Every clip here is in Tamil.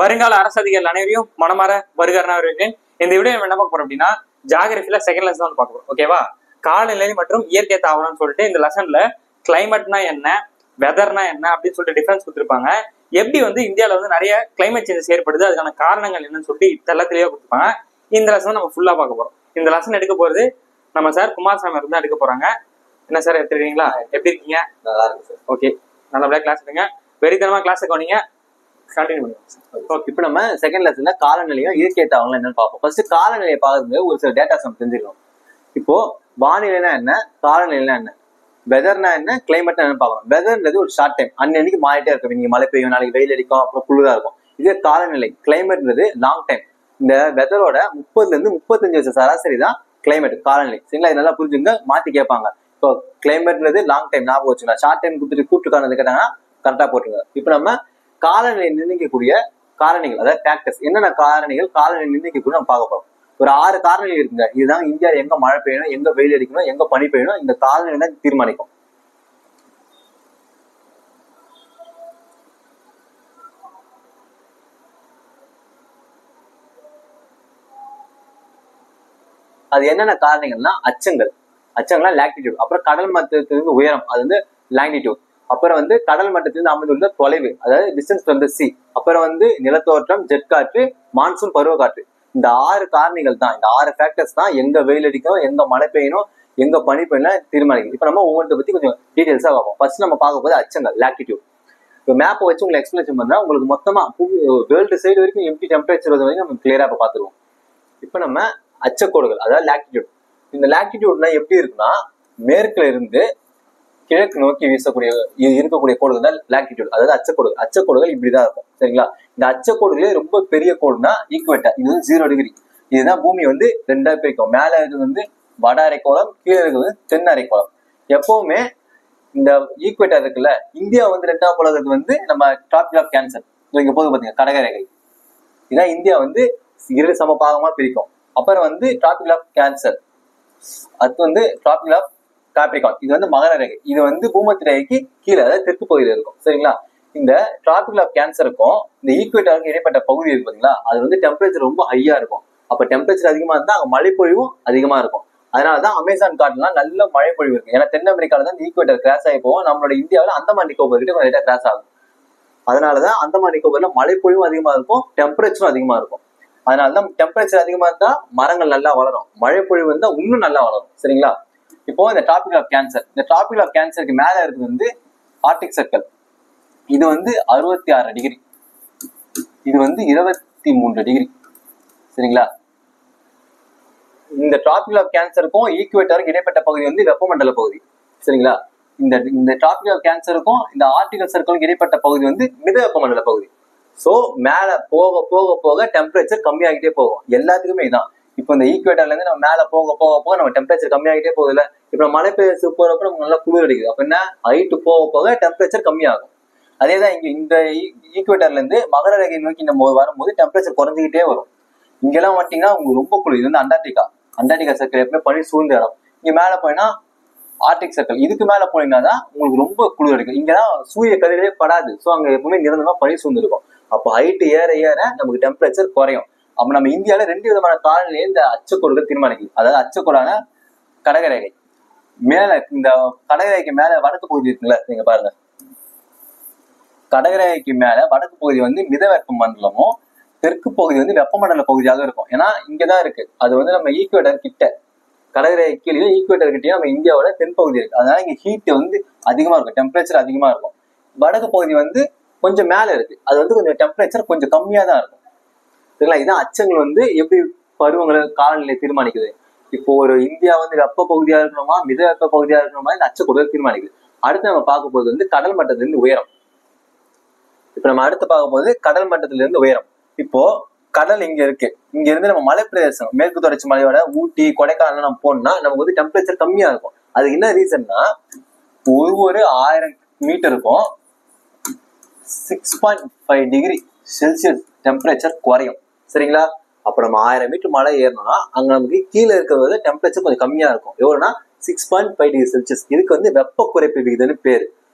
வருங்கால அரசதிகள் அனைவரையும் மனமாற வருகிறேன். இந்த வீடியோ என்ன பார்க்க போறோம் அப்படின்னா, ஜாகிரபில செகண்ட் லெசன் தான் பார்க்க போறோம். ஓகேவா? காலநிலை மற்றும் இயற்கை தாவரம்னு சொல்லிட்டு இந்த லெசன்ல கிளைமேட்னா என்ன, வெதர்னா என்ன அப்படின்னு சொல்லிட்டு டிஃபரன்ஸ் கொடுத்துருப்பாங்க. எப்படி இந்தியாவில நிறைய கிளைமேட் சேஞ்சஸ் ஏற்படுது, அதுக்கான காரணங்கள் என்னன்னு சொல்லிட்டு இதெல்லாம் தெளிவாக கொடுத்துருப்பாங்க. இந்த லெசன் நம்ம ஃபுல்லா பார்க்க போறோம். இந்த லெசன் எடுக்க போறது நம்ம சார் குமாரசாமி தான் எடுக்க போறாங்க. என்ன சார் எடுத்துருக்கீங்களா? எப்படி இருக்கீங்க? நல்லா இருக்கு சார். ஓகே, நல்லபடியா கிளாஸ் எடுங்க. வெறித்தனமா கிளாஸ் கவனிங்க. கண்டினியூ பண்ணுங்க. இப்போ நம்ம செகண்ட் லெசன்ல காலநிலையும் இயற்கை தாவரங்களும் என்னன்னு பார்ப்போம். ஃபர்ஸ்ட் காலநிலையை பார்க்கறது ஒரு சில டேட்டாஸ் நம்ம தெரிஞ்சுக்கணும். இப்போ வானிலைனா என்ன, காலநிலைனா என்ன, வெதர்னா என்ன, கிளைமேட்னா என்ன பார்க்கணும். வெதர்ன்றது ஒரு ஷார்ட் டைம், அன்னைக்கு மாறிட்டே இருக்கும். நீங்க மழை பெய்யும், நாளைக்கு வெயில் அடிக்கும், அப்புறம் குளிரா இருக்கும். இதே காலநிலை. கிளைமேட்ன்றது லாங் டைம். இந்த வெதரோட 30ல இருந்து 35 வருஷம் சராசரி தான் கிளைமேட், காலநிலை. சரிங்களா? இது நல்லா புரிஞ்சுங்க. மாத்தி கேட்பாங்க. இப்போ கிளைமேட்ன்றது லாங் டைம் ஞாபகம் வச்சுக்கலாம். ஷார்ட் டைம் கொடுத்துட்டு கூட்டு காரணத்தை கேட்டாங்கன்னா கரெக்டா போட்டுருங்க. இப்போ நம்ம காலநிலை நிர்ணயிக்கக்கூடிய காரணிகள், அதாவது ஃபேக்டர்ஸ், என்னென்ன காரணிகள் காலநிலை நிர்ணயிக்கக்கூடிய நம்ம பார்க்க போறோம். ஒரு 6 காரணிகள் இருக்குங்க. இதுதான் இந்தியாவில் எங்க மழை பெய்யணும், எங்க வெயில் அடிக்கணும், எங்க பனி பெய்யணும், இந்த காலநிலை தான் தீர்மானிக்கும். அது என்னென்ன காரணிகள்னா அச்சங்கள்லாம் லாட்டிடியூட், அப்புறம் கடல் மட்டத்திலிருந்து உயரம், அது லாங்கிடியூட், அப்புறம் கடல் மட்டத்திலிருந்து அமைந்துள்ள தொலைவு, அதாவது டிஸ்டன்ஸ் ஃப்ரம் தி சீ, அப்புறம் நிலத்தோற்றம், ஜெட் காற்று, மான்சூன், பருவக்காற்று. இந்த 6 காரணிகள் தான், இந்த 6 ஃபேக்டர்ஸ் தான் எங்க வெயில் அடிக்கணும், எங்க மழை பெய்யணும், எங்க பனி பெய்யணும் தீர்மானிக்கும். இப்ப நம்ம ஒவ்வொன்றை பத்தி கொஞ்சம் டீடைல்ஸா பார்ப்போம். ஃபர்ஸ்ட் நம்ம பார்க்க போது அச்சங்கள், லாட்டிடியூட். இப்போ மேப்பை வச்சு உங்களுக்கு எக்ஸ்பிளேஷன் பண்ணா உங்களுக்கு மொத்தமா வேர்ல்டு சைடு வரைக்கும் எப்படி டெம்பரேச்சர் வரைக்கும் நம்ம கிளியரா இப்ப பார்த்துருவோம். இப்போ நம்ம அச்சக்கோடுகள், அதாவது லாட்டிடியூட். இந்த லாட்டிடியூட்னா எப்படி இருக்குன்னா, மேற்குல இருந்து கிழக்கு நோக்கி இருக்கக்கூடிய கோடுகள் தான் லாட்டிடியூட், அதாவது அச்சக்கோடுகள். அச்சக்கோடுகள் இப்படிதான் இருக்கும். சரிங்களா? இந்த அச்சக்கோடுகளே ரொம்ப பெரிய கோடுனா ஈக்குவேட்டர். இது 0 டிகிரி. இதுதான் பூமி ரெண்டா பிரிக்கும். மேல இருக்கிறது வட அரைக்கோளம், கீழே இருக்கிறது தென் அரைக்கோளம். எப்பவுமே இந்த ஈக்குவேட்டர் இருக்குல்ல, இந்தியா ரெண்டாம் போலது நம்ம டிராபிக் ஆஃப் கேன்சர். இங்க போது பாத்தீங்க கடகரேகை. இதான் இந்தியா 2 சம பாகமா பிரிக்கும். அப்புறம் டிராபிக் ஆஃப் கேன்சர், அது டிராபிக் ஆஃப் காப்ரிகான், இது மகர ரேகை. இது பூமத்திய ரேகைக்கு கீழே, அதாவது தெற்கு பகுதியில் இருக்கும். சரிங்களா? இந்த டிராபிக் ஆஃப் கேன்சருக்கும் இந்த ஈக்குவேட்டருக்கு இடைப்பட்ட பகுதி இருக்கு பாத்தீங்களா, அது டெம்பரேச்சர் ரொம்ப ஹையா இருக்கும். அப்ப டெம்பரேச்சர் அதிகமா இருந்தா அங்க மழைப்பொழிவும் அதிகமா இருக்கும். அதனாலதான் அமேசான் காட்டுலாம் நல்ல மழைப்பொழிவு இருக்கு. ஏன்னா தென் அமெரிக்கால தான் ஈக்குவேட்டர் கிராஸ் ஆகி போகும். நம்மளோட இந்தியாவில அந்தமான் நிக்கோபார் கிட்ட லைட்டா கிராஸ் ஆகும். அதனாலதான் அந்தமான் நிக்கோபார்ல மழைப்பொழிவும் அதிகமா இருக்கும், டெம்பரேச்சரும் அதிகமா இருக்கும். அதனாலதான் டெம்பரேச்சர் அதிகமா இருந்தா மரங்கள் நல்லா வளரும், மழைப்பொழிவு இருந்தா இன்னும் நல்லா வளரும். சரிங்களா? இப்போ இந்த டாபிக் ஆஃப் கேன்சர், இந்த டாபிக் ஆஃப் கேன்சருக்கு மேல இருக்கு ஆர்டிக் சர்க்கிள். இது 66 டிகிரி, இது 23 டிகிரி. சரிங்களா? இந்த டாபிக் ஆஃப் கேன்சருக்கும் ஈக்குவேட்டருக்கு இடைப்பட்ட பகுதி வெப்பமண்டல பகுதி. சரிங்களா? இந்த டாபிக் ஆஃப் கேன்சருக்கும் இந்த ஆர்டிகல் சர்க்கிளுக்கு இடைப்பட்ட பகுதி மித வெப்பமண்டல பகுதி. சோ மேல போக போக போக டெம்பரேச்சர் கம்மியாகிட்டே போகும். எல்லாத்துக்குமே இதான். இப்போ இந்த ஈக்குவேட்டர்ல இருந்து நம்ம மேல போக போக போக நம்ம டெம்பரேச்சர் கம்மியாகிட்டே போகுதுல. இப்ப மழை பெய்ய போறப்ப நமக்கு நல்லா குளிர் அடிக்குது. அப்ப என்ன, ஹைட் போக போக டெம்பரேச்சர் கம்மியாகும். அதேதான் இங்க இந்த ஈக்குவேட்டர்ல இருந்து மகர ரேகை நோக்கி நம்ம வரும்போது டெம்பரேச்சர் குறைஞ்சிக்கிட்டே வரும். இங்கெல்லாம் வந்துட்டீங்கன்னா உங்களுக்கு ரொம்ப குளிர். இது அண்டார்டிகா சர்க்கிள் எப்பவுமே பனி சூழ்ந்த இடம். இங்க மேல போயினா ஆர்டிக் சர்க்கிள். இதுக்கு மேல போனீங்கன்னா தான் உங்களுக்கு ரொம்ப குளிர் அடிக்கும். இங்கதான் சூரிய கதிரே படாது. சோ அங்க எப்பவுமே நிரந்தரமா பனி சூழ்ந்து இருக்கும். அப்போ ஹைட் ஏற ஏற நமக்கு டெம்பரேச்சர் குறையும். அப்ப நம்ம இந்தியாவில 2 விதமான காலநிலையை இந்த அச்சக்கோடுகள் தீர்மானிக்குது. அதாவது அச்சக்கோடான கடகரேகை. மேல இந்த கடகரேகைக்கு மேல வடக்கு பகுதி இருக்குல்ல, நீங்க பாருங்க. கடகரேகைக்கு மேல வடக்கு பகுதி மித வெப்ப மண்டலமும், தெற்கு பகுதி வெப்பமண்டல பகுதியாக இருக்கும். ஏன்னா இங்கதான் இருக்கு. அது நம்ம ஈக்குவேட்டர் கிட்ட, கடகரேகை கீழே ஈக்குவேட்டர் கிட்டே நம்ம இந்தியாவோட தென் பகுதி இருக்கு. அதனால இங்க ஹீட் அதிகமா இருக்கும், டெம்பரேச்சர் அதிகமா இருக்கும். வடக்கு பகுதி கொஞ்சம் மேல இருக்கு. அது கொஞ்சம் டெம்பரேச்சர் கொஞ்சம் கம்மியா தான் இருக்கும். சரிங்களா? இதான் அச்சங்கள் எப்படி பருவங்களை காலநிலை தீர்மானிக்குது. இப்போ ஒரு இந்தியா வெப்ப பகுதியா இருக்கணுமா, மித வெப்ப பகுதியா இருக்கணுமா, இந்த அச்சக்கோடுகள் தீர்மானிக்குது. அடுத்து நம்ம பார்க்க போது கடல் மட்டத்திலிருந்து உயரம். இப்ப நம்ம அடுத்து பார்க்க போது கடல் மட்டத்திலிருந்து உயரம். இப்போ கடல் இங்க இருக்கு. இங்க இருந்து நம்ம மலை பிரதேசம், மேற்கு தொடர்ச்சி மலையோட ஊட்டி, கொடைக்கானல் நம்ம போனோம்னா நமக்கு டெம்பரேச்சர் கம்மியா இருக்கும். அதுக்கு என்ன ரீசன்னா, ஒவ்வொரு 1000 மீட்டருக்கும் 6.5 டிகிரி செல்சியஸ் டெம்பரேச்சர் குறையும். சரிங்களா? அப்ப நம்ம 1000 மீட்டர் மலை ஏறணும்னா அங்க நமக்கு கீழே இருக்கிறது டெம்பரேச்சர் கொஞ்சம் கம்மியா இருக்கும். எவ்வளவுனா 6.5 டிகிரி செல்சியஸ். இதுக்கு வெப்ப குறைப்பு விகிதம்னு பேரு.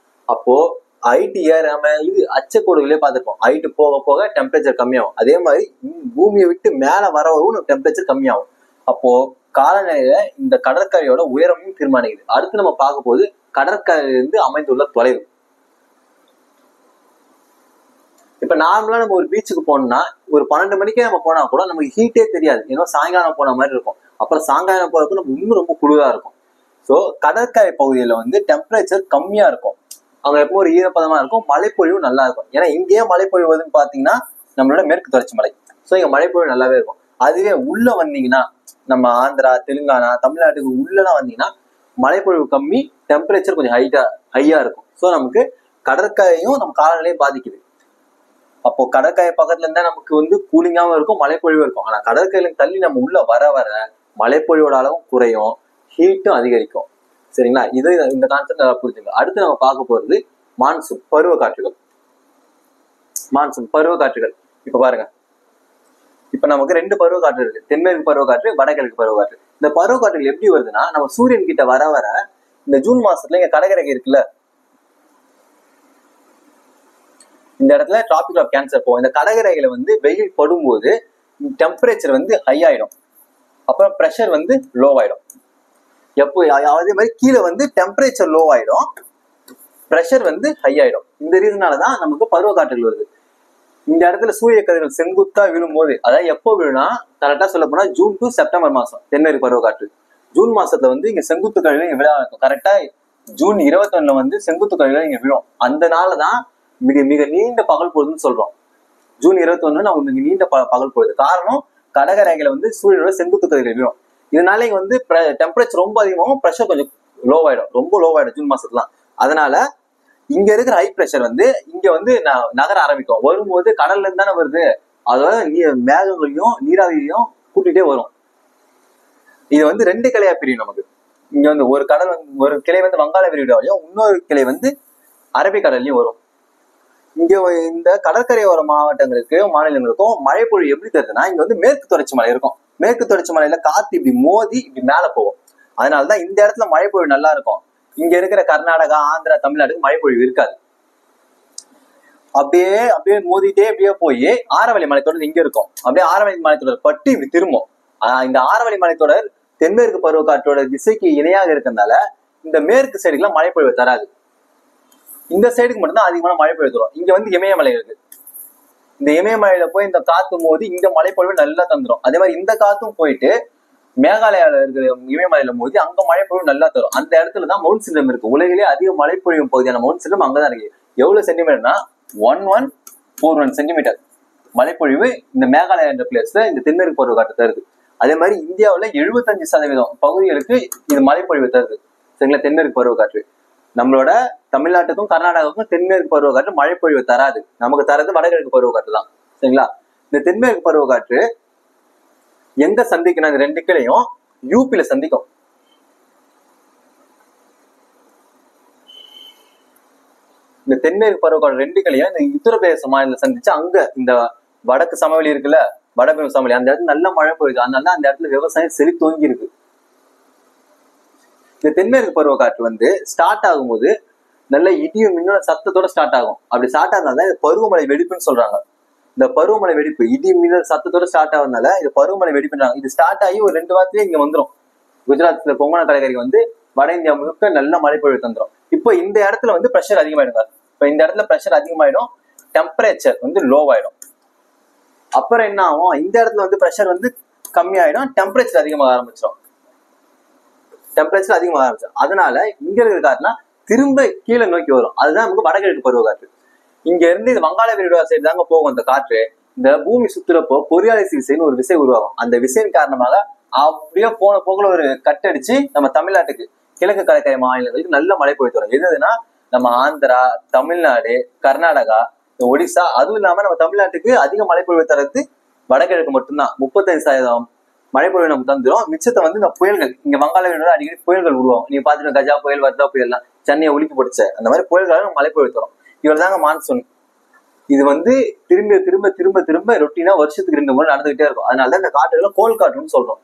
அப்போ ஹைட் ஏறாம இது அச்சக்கோடுகளே பார்த்துருப்போம். ஹைட் போக போக டெம்பரேச்சர் கம்மியாகும். அதே மாதிரி பூமியை விட்டு மேல வரவும் டெம்பரேச்சர் கம்மியாகும். அப்போ காலநிலையில இந்த கடற்கரையோட உயரமும் தீர்மானிக்குது. அடுத்து நம்ம பார்க்க போது கடற்கரையிலிருந்து அமைந்துள்ள தொலைவு. இப்ப நார்மலா நம்ம ஒரு பீச்சுக்கு போனோம்னா ஒரு 12 மணிக்கே நம்ம போனா கூட நமக்கு ஹீட்டே தெரியாது. ஏன்னா சாயங்காலம் போன மாதிரி இருக்கும். அப்புறம் சாயங்காலம் போறதுக்கு நம்ம இன்னும் ரொம்ப குளிரா இருக்கும். ஸோ கடற்கரை பகுதியில வந்து டெம்பரேச்சர் கம்மியா இருக்கும். அங்க எப்போ ஒரு ஈரப்பதமா இருக்கும், மழைப்பொழிவு நல்லா இருக்கும். ஏன்னா இங்கேயே மழைப்பொழிவுன்னு பாத்தீங்கன்னா நம்மளோட மேற்கு தொடர்ச்சி மலை. ஸோ இங்க மழைப்பொழிவு நல்லாவே இருக்கும். அதுவே உள்ள வந்தீங்கன்னா நம்ம ஆந்திரா, தெலுங்கானா, தமிழ்நாட்டுக்கு உள்ளலாம் வந்தீங்கன்னா மழைப்பொழிவு கம்மி, டெம்பரேச்சர் கொஞ்சம் ஹையா இருக்கும். ஸோ நமக்கு கடற்கரையும் நம்ம காலநிலையும் பாதிக்குது. அப்போ கடற்கரை பக்கத்துல இருந்தா நமக்கு வந்து கூலிங்காவும் இருக்கும், மழைப்பொழிவும் இருக்கும். ஆனா கடற்கரையில தள்ளி நம்ம உள்ள வர வர மழைப்பொழிவோட அளவும் குறையும், ஹீட்டும் அதிகரிக்கும். சரிங்களா? இது இந்த கான்செப்ட் நல்லா புரிஞ்சுங்க. அடுத்து நம்ம பார்க்க போறது மான்சூன், பருவ காற்றுகள். மான்சூன் பருவ காற்றுகள். இப்ப பாருங்க, இப்ப நமக்கு 2 பருவ காற்று இருக்கு. தென்மேற்கு பருவக்காற்று, வடகிழக்கு பருவக்காற்று. இந்த பருவ காற்றுகள் எப்படி வருதுன்னா, நம்ம சூரியன் கிட்ட வர வர இந்த ஜூன் மாசத்துல இங்க கடற்கரை இருக்குல்ல, இந்த இடத்துல டிராபிக் ஆஃப் கேன்சர் போகும். இந்த கடற்கரைகளை வந்து வெயில் படும்போது டெம்பரேச்சர் வந்து ஹை ஆயிடும், அப்புறம் ப்ரெஷர் வந்து லோ ஆயிடும். எப்போ அதே மாதிரி கீழே வந்து டெம்பரேச்சர் லோ ஆயிடும், ப்ரெஷர் வந்து ஹை ஆயிடும். இந்த ரீசனாலதான் நமக்கு பருவ காற்றுகள் வருது. இந்த இடத்துல சூரிய கதிர்கள் செங்குத்தா விழும்போது, அதாவது எப்போ விழுனா கரெக்டா சொல்ல போனா ஜூன் டு செப்டம்பர் மாசம் தென்மேற்கு பருவ காற்று. ஜூன் மாசத்துல வந்து இங்க செங்குத்து கழிவு இங்க விழா இருக்கும். கரெக்டா ஜூன் 21 வந்து செங்குத்து கழிவு இங்க விழும். அந்த நாள்தான் மிக மிக நீண்ட பகல் பொழுதுன்னு சொல்றோம். ஜூன் 21 நமக்கு மிக நீண்ட பகல் பொழுது. காரணம் கடற்கரைகளை வந்து சூரியனோட செங்குத்து கதிர்கள் விழும். இதனால இங்க வந்து டெம்பரேச்சர் ரொம்ப அதிகமாகும், ப்ரெஷர் கொஞ்சம் லோ ஆயிடும், ரொம்ப லோ ஆயிடும் ஜூன் மாசத்துலாம். அதனால இங்க இருக்கிற ஹை ப்ரெஷர் வந்து இங்க வந்து நகர ஆரம்பிக்கும். வரும்போது கடல்ல இருந்து தானே வருது, அதோட மேகங்களையும் நீராவியையும் கூட்டிகிட்டே வரும். இது வந்து 2 கிளையா பிரியும் நமக்கு. இங்க வந்து ஒரு கடல் ஒரு கிளை வந்து வங்காள விரிகுடாவிலையும், இன்னொரு கிளை வந்து அரபிக்கடல்லையும் வரும். இங்க இந்த கடற்கரையோர மாவட்டங்களுக்கு மாநிலங்களுக்கும் மழை பொழிவு எப்படி தருதுன்னா, இங்க வந்து மேற்கு தொடர்ச்சி மலை இருக்கும். மேற்கு தொடர்ச்சி மலையில காத்து இப்படி மோதி இப்படி மேல போகும். அதனாலதான் இந்த இடத்துல மழை பொழிவு நல்லா இருக்கும். இங்க இருக்கிற கர்நாடகா, ஆந்திரா, தமிழ்நாட்டுக்கு மழை பொழிவு இருக்காது. அப்படியே அப்படியே மோதிட்டே அப்படியே போய் ஆரவல்லி மலைத்தொடர் இங்க இருக்கும். அப்படியே ஆரவல்லி மலைத்தொடர் பட்டு இப்படி திரும்பும். இந்த ஆரவல்லி மலைத்தொடர் தென்மேற்கு பருவக்காற்றோட திசைக்கு இணையாக இருக்கிறதுனால இந்த மேற்கு சைடுக்குலாம் மழை பொழிவு தராது. இந்த சைடுக்கு மட்டும்தான் அதிகமான மழை பொழிவு தரும். இங்க வந்து இமயமலை இருக்கு. இந்த இமயமலையில போய் இந்த காத்து மோதி இங்க மழை பொழிவு நல்லா தந்துடும். அதே மாதிரி இந்த காத்தும் போயிட்டு மேகாலயால இருக்கிற இமயமலையில மோதி அங்க மழை பொழிவு நல்லா தரும். அந்த இடத்துலதான் மவுண்ட் சிண்டம் இருக்கு. உலகிலே அதிக மழை பொழிவு பகுதியான மவுண்ட் சிண்டம் அங்கதான் இருக்கு. எவ்வளவு சென்டிமீட்டர்னா 1141 சென்டிமீட்டர் மழைப்பொழிவு இந்த மேகாலயா என்ற பிளேஸ்ல இந்த தென்மேற்கு பருவக்காற்று தருது. அதே மாதிரி இந்தியாவுல 75% பகுதிகளுக்கு இது மழைப்பொழிவு தருது. சரிங்களா? தென்மேற்கு பருவக்காற்று. நம்மளோட தமிழ்நாட்டுக்கும் கர்நாடகாவுக்கும் தென்மேற்கு பருவக்காற்று மழைப்பொழிவு தராது. நமக்கு தரது வடகிழக்கு பருவக்காற்று தான். சரிங்களா? இந்த தென்மேற்கு பருவக்காற்று எங்க சந்திக்கணும்? இந்த 2 கிளையும் யூபியில சந்திக்கும். இந்த தென்மேற்கு பருவக்காற்று 2 கிளையும் இந்த உத்தரப்பிரதேச மாநிலத்தில் சந்திச்சு அங்க இந்த வடக்கு சமவெளி இருக்குல்ல, வடபெரும் சமவெளி, அந்த இடத்துல நல்ல மழை பொழியுது. அதனால அந்த இடத்துல விவசாயம் செழித்தோங்கி இருக்கு. இந்த தென்மேற்கு பருவக்காற்று வந்து ஸ்டார்ட் ஆகும்போது நல்ல இடியும் மின்னல் சத்தத்தோட ஸ்டார்ட் ஆகும். அப்படி ஸ்டார்ட் ஆகுறதுனால இந்த பருவமழை வெடிப்புன்னு சொல்றாங்க. இந்த பருவமழை வெடிப்பு இடி மின்னல் சத்தத்தோட ஸ்டார்ட் ஆகுறதுனால இது பருவமழை வெடிப்புன்றாங்க. இது ஸ்டார்ட் ஆகி ஒரு 2 வாரத்திலேயே இங்க வந்துடும். குஜராத்ல கொங்கண கடற்கரைக்கு வந்து வட இந்தியா முழுக்க நல்ல மழை பொழிவு தந்துடும். இப்போ இந்த இடத்துல வந்து ப்ரெஷர் அதிகமாயிடுங்க. இப்போ இந்த இடத்துல ப்ரெஷர் அதிகமாயிடும், டெம்பரேச்சர் வந்து லோ ஆயிடும். அப்புறம் என்ன ஆகும்? இந்த இடத்துல வந்து ப்ரெஷர் வந்து கம்மியாயிடும், டெம்பரேச்சர் அதிகமாக ஆரம்பிச்சிடும். அதனால இங்க இருக்கிற காற்றுனா திரும்ப கீழே நோக்கி வரும். அதுதான் நமக்கு வடகிழக்கு பருவக்காற்று. இங்க இருந்து இது வங்காள விரிகுடா சைடு தாங்க போகும். அந்த காற்று இந்த பூமி சுத்துறப்போ பொரியாலிஸ் விசைன்னு ஒரு விசை உருவாகும். அந்த விசையின் காரணமாக அப்படியே போன போக்குல ஒரு கட்டடிச்சு நம்ம தமிழ்நாட்டுக்கு கிழக்கு கடற்கரை மாநிலங்களுக்கு நல்ல மழை பொழிவு வரும். எதுனா நம்ம ஆந்திரா, தமிழ்நாடு, கர்நாடகா, ஒடிசா, அதுவும் இல்லாம நம்ம தமிழ்நாட்டுக்கு அதிக மழை பொழிவு தரது வடகிழக்கு மட்டும்தான். 35% மழை பொழிவு நமக்கு தந்துடும். மிச்சத்தை வந்து இந்த புயல்கள், இங்க வங்காள விரிகுடா அடிக்கடி புயல்கள் உருவாகும். நீங்க பாத்துட்டு கஜா புயல், வர்தா புயல்லாம் சென்னையை ஒலிக்கி போட்டுச்சு. அந்த மாதிரி புயல்களால மழை பொழிவு தரும். இவர் தாங்க மான்சூன். இது வந்து திரும்ப திரும்ப திரும்ப திரும்ப ரொட்டீனா வருஷத்துக்கு 2 முறை நடந்துகிட்டே இருக்கும். அதனாலதான் இந்த காற்றுகளை கோல் காற்றுன்னு சொல்றோம்.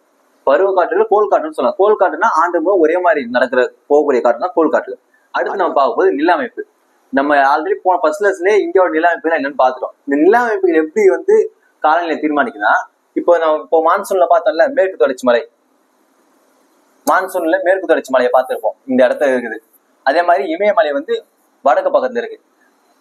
பருவ காற்றுல கோல் காற்றுன்னு சொல்லலாம். கோல் காற்றுனா ஆண்டு முறை ஒரே மாதிரி நடக்கிற போகக்கூடிய காற்றுனா கோல் காற்று. அடுத்து நம்ம பார்க்க போது நில அமைப்பு. நம்ம ஆல்ரெடி போன ஃபர்ஸ்ட் லெசன்லயே இந்தியாவோட நில அமைப்புகள் என்னன்னு பாத்துட்டோம். இந்த நில அமைப்புகள் எப்படி வந்து காலநிலை தீர்மானிக்குன்னா, இப்போ மான்சூன்ல பார்த்தோம்ல மேற்கு தொடர்ச்சி மலை, மான்சூன்ல மேற்கு தொடர்ச்சி மலையை பார்த்திருப்போம், இந்த இடத்துல இருக்குது. அதே மாதிரி இமயமலை வந்து வடக்கு பக்கத்துல இருக்கு.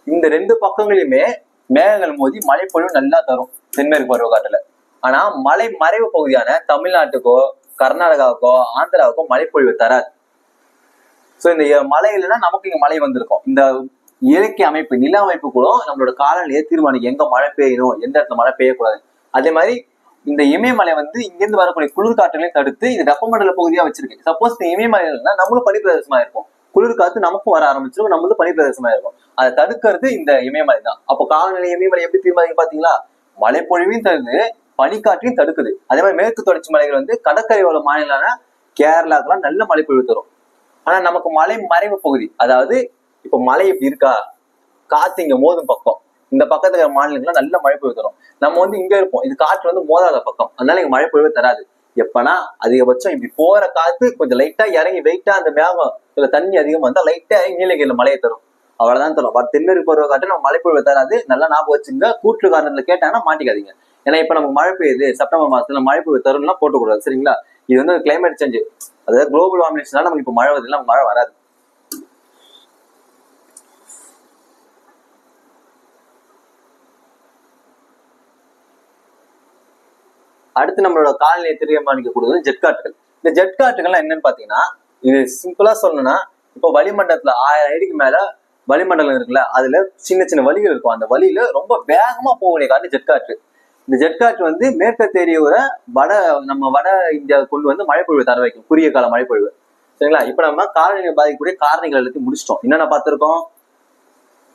இந்த 2 பக்கங்களையுமே மேகங்கள் மோதி மழைப்பொழிவு நல்லா தரும் தென்மேற்கு பருவக்காற்றுல. ஆனா மலை மறைவு பகுதியான தமிழ்நாட்டுக்கோ கர்நாடகாவுக்கோ ஆந்திராவுக்கோ மழைப்பொழிவு தராது. சோ இந்த மழை இல்லைன்னா நமக்கு இங்க மழை வந்திருக்கும். இந்த இயற்கை அமைப்பு நில அமைப்பு கூட நம்மளோட காலநிலையை தீர்மானிக்கும், எங்க மழை பெய்யணும், எந்த இடத்துல மழை பெய்யக்கூடாது. அதே மாதிரி இந்த இமயமலை வந்து இங்கிருந்து வரக்கூடிய குளிர்காற்றுகளையும் தடுத்து இது வெப்பமண்டல பகுதியா வச்சிருக்கு. சப்போஸ் இந்த இமயமலை இல்லைன்னா நம்மளும் பனிப்பிரதேசமா இருக்கும், குளிர்காத்து நமக்கும் வர ஆரம்பிச்சிடும், நம்மளும் பனிப்பிரதேசமா இருக்கும். அதை தடுக்கிறது இந்த இமயமலை தான். அப்போ காலநிலை இமயமலை எப்படி தீர்மானிக்கும் பாத்தீங்களா? மழைப்பொழிவையும் தருது, பனிக்காற்றையும் தடுக்குது. அதே மாதிரி மேற்கு தொடர்ச்சி மலைகள் வந்து கடற்கரையோட மாநிலமான கேரளாக்கெல்லாம் நல்ல மழைப்பொழிவு தரும். ஆனா நமக்கு மலை மறைவு பகுதி, அதாவது இப்ப மழை இப்படி இருக்கா, காத்து இங்க மோதும் பக்கம், இந்த பக்கத்துல இருக்கிற மாநிலங்கள்லாம் நல்ல மழை பொழிவு தரும். நம்ம வந்து இங்க இருப்போம், இது காற்று வந்து மோதாத பக்கம், அதனால இங்க மழை பொழிவு தராது. எப்பனா அதிகபட்சம் இப்படி போற காத்து கொஞ்சம் லைட்டா இறங்கி வெயிட்டா அந்த மேகம் இல்ல தண்ணி அதிகமா இருந்தா லைட்டா இறங்கி நீலகிரியில மழையை தரும், அவ்வளவுதான் தரும். தென்மேற்கு பருவ காற்று நம்ம மழை பொழிவு தராது. நல்லா ஞாபகம் வச்சுங்க, கூற்று காரணத்துல கேட்டாங்கன்னா மாட்டிக்காதீங்க. ஏன்னா இப்ப நமக்கு மழை பெய்யுது, செப்டம்பர் மாசத்துல மழை பொழிவு தரும்னா போட்டக்கூடாது, சரிங்களா? இது வந்து கிளைமேட் சேஞ்ச், அதாவது குளோபல் வார்மிங்ஸ்னால நமக்கு இப்ப மழை வருது, நமக்கு மழை வராது. அடுத்து நம்மளோட காலநிலையை தீர்மானிக்கக்கூடியது ஜெட் காற்றுகள். இந்த ஜெட் காற்றுகள்லாம் என்னன்னு பாத்தீங்கன்னா, இது சிம்பிளா சொல்லணும்னா, இப்போ வளிமண்டலத்துல 1000 அடிக்கு மேல வளிமண்டலம் இருக்குல்ல, அதுல சின்ன சின்ன வழிகள் இருக்கும். அந்த வழியில ரொம்ப வேகமா போகக்கூடிய காற்று ஜெட் காற்று. இந்த ஜெட் காற்று வந்து மேற்கத்தேரியோட நம்ம வட இந்தியாவை கொண்டு வந்து மழைப்பொழிவு தர வைக்கும், குறுகிய கால மழைப்பொழிவு, சரிங்களா? இப்ப நம்ம காலநிலை பாதிக்கக்கூடிய காரணிகள் எல்லாத்தையும் முடிச்சிட்டோம். என்னென்ன பார்த்திருக்கோம்?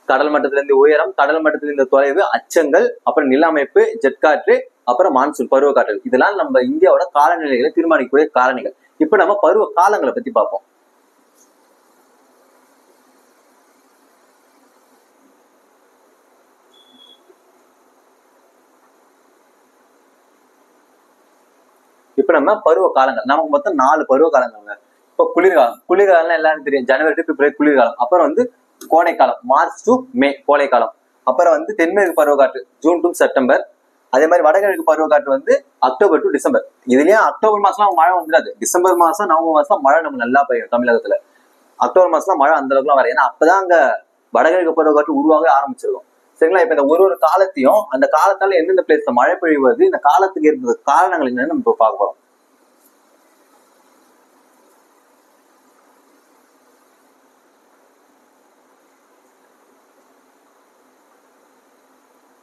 கடல் மட்டத்திலிருந்து உயரம், கடல் மட்டத்திலிருந்து தொலைவு, அச்சங்கள், அப்புறம் நில அமைப்பு, ஜெட் காற்று, அப்புறம் மான்சூன் பருவ காற்றுகள். இதெல்லாம் நம்ம இந்தியாவோட காலநிலைகளை தீர்மானிக்கக்கூடிய காரணிகள். இப்ப நம்ம பருவ காலங்களை பத்தி பார்ப்போம். இப்ப நம்ம பருவ காலங்கள், நமக்கு மொத்தம் 4 பருவ காலங்கள். இப்ப குளிர்காலம், குளிர்காலம் எல்லாரும் தெரியும், ஜனவரி டு பிப்ரவரி குளிர்காலம். அப்புறம் வந்து கோடைக்காலம், மார்ச் டு மே கோடைக்காலம். அப்புறம் வந்து தென்மேற்கு பருவக்காற்று ஜூன் டு செப்டம்பர். அதே மாதிரி வடகிழக்கு பருவக்காற்று வந்து அக்டோபர் டு டிசம்பர். இதுலயும் அக்டோபர் மாசம் மழை வந்துடாது, டிசம்பர் மாசம் நவம்பர் மாசம் மழை நம்ம நல்லா பெய்யும் தமிழகத்துல. அக்டோபர் மாசம் மழை அந்த அளவுக்குலாம் வரும், ஏன்னா அப்பதான் அங்க வடகிழக்கு பருவக்காற்று உருவாக ஆரம்பிச்சிருக்கும், சரிங்களா? இப்ப இந்த ஒரு காலத்தையும் அந்த காலத்தால எந்தெந்த பிளேஸ்ல மழை பெய்வது, இந்த காலத்துக்கு ஏற்பட்ட காரணங்கள் என்னன்னு நம்ம பார்க்க போறோம்.